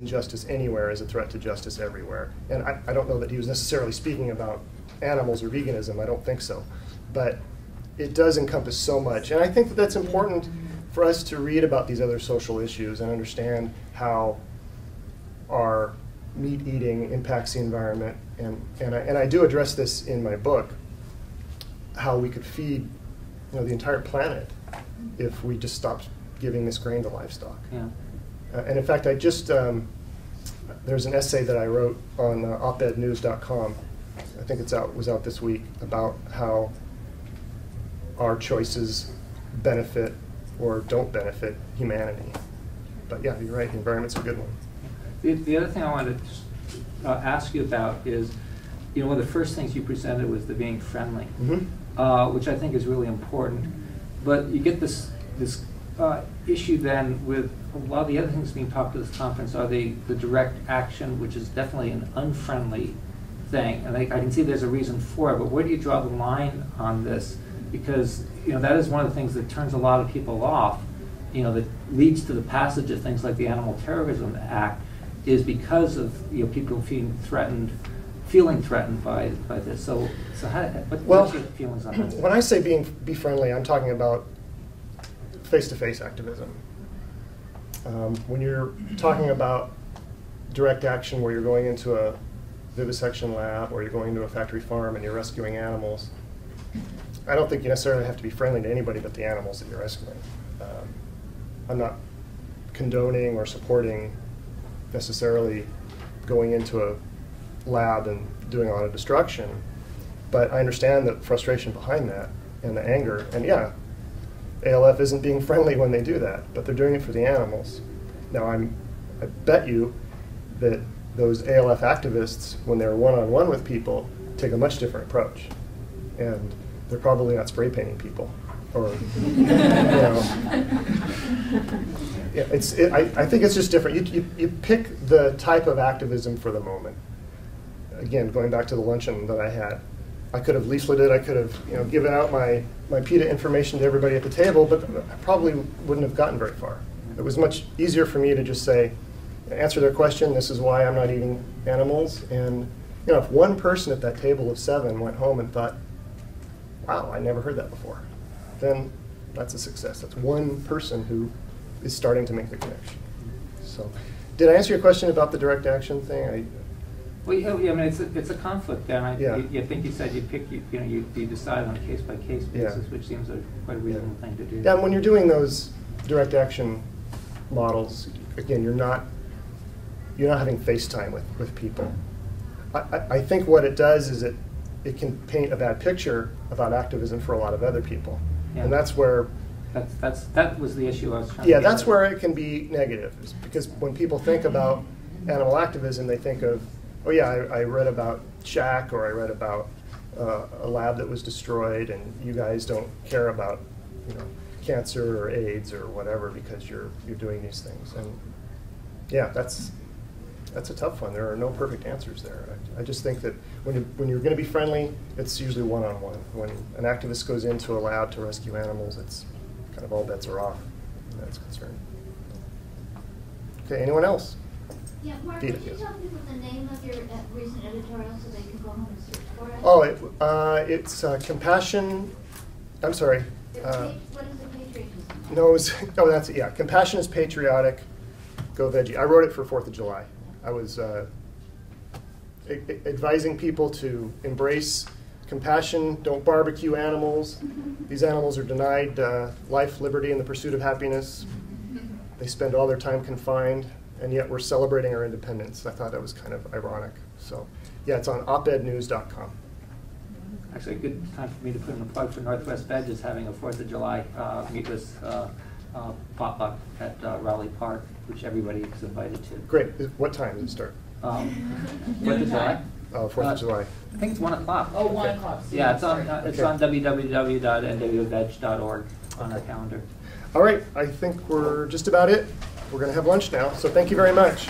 Injustice anywhere is a threat to justice everywhere. And I don't know that he was necessarily speaking about animals or veganism. I don't think so. But it does encompass so much. And I think that that's important for us to read about these other social issues and understand how our meat eating impacts the environment. And I do address this in my book, how we could feed the entire planet if we just stopped giving this grain to livestock. Yeah. And in fact, I just, there's an essay that I wrote on opednews.com, I think was out this week, about how our choices benefit or don't benefit humanity. But yeah, you're right, the environment's a good one. The other thing I wanted to just, ask you about is, one of the first things you presented was the being friendly, which I think is really important. But you get this issue then with a lot of the other things being talked at this conference are the direct action, which is definitely an unfriendly thing. And I can see there's a reason for it, but where do you draw the line on this? Because that is one of the things that turns a lot of people off, that leads to the passage of things like the Animal Terrorism Act, is because of people feeling threatened by this. So what's your feelings on that? When I say be friendly, I'm talking about face-to-face activism. When you're talking about direct action where you're going into a vivisection lab or you're going into a factory farm and you're rescuing animals, I don't think you necessarily have to be friendly to anybody but the animals that you're rescuing. I'm not condoning or supporting necessarily going into a lab and doing a lot of destruction, but I understand the frustration behind that and the anger. And yeah, ALF isn't being friendly when they do that, but they're doing it for the animals. Now I bet you that those ALF activists, when they're one-on-one with people, take a much different approach. And they're probably not spray painting people, or yeah, I think it's just different. You pick the type of activism for the moment. Again, going back to the luncheon that I had, I could have leafleted, I could have given out my PETA information to everybody at the table, but I probably wouldn't have gotten very far. It was much easier for me to just say, answer their question, this is why I'm not eating animals, and if one person at that table of 7 went home and thought, wow, I never heard that before, then that's a success. That's one person who is starting to make the connection. So, did I answer your question about the direct action thing? Well, yeah, I mean, it's a conflict there. And yeah. I think you said you decide on a case-by-case basis, which seems quite a reasonable thing to do. Yeah, and when you're doing those direct action models, again, you're not having FaceTime with people. I think what it does is it can paint a bad picture about activism for a lot of other people, and that's where that was the issue I was trying. Yeah, that's where it can be negative, because when people think about animal activism, they think of, oh yeah, I read about Shaq, or I read about a lab that was destroyed, and you guys don't care about cancer or AIDS or whatever because you're doing these things. And yeah, that's a tough one. There are no perfect answers there. I just think that when you're going to be friendly, it's usually one-on-one. When an activist goes into a lab to rescue animals, it's kind of all bets are off when that's concerned. Okay, anyone else? Yeah, Mark, could you tell people the name of your recent editorial so they can go home and search for it? Oh, it's Compassion. I'm sorry. What is the patriotism? No, that's it. Yeah, Compassion is Patriotic. Go Veggie. I wrote it for 4th of July. I was advising people to embrace compassion, don't barbecue animals. These animals are denied life, liberty, and the pursuit of happiness. They spend all their time confined, and yet we're celebrating our independence. I thought that was kind of ironic. So yeah, it's on opednews.com. Actually, a good time for me to put in a plug for Northwest Veg is having a 4th of July meatless potluck at Raleigh Park, which everybody is invited to. Great. What time does it start? 4th of July. Oh, 4th of July. I think it's 1 o'clock. Oh, 1 o'clock. Yeah, it's on www.nwveg.org on our calendar. All right, I think we're just about it. We're going to have lunch now, so thank you very much.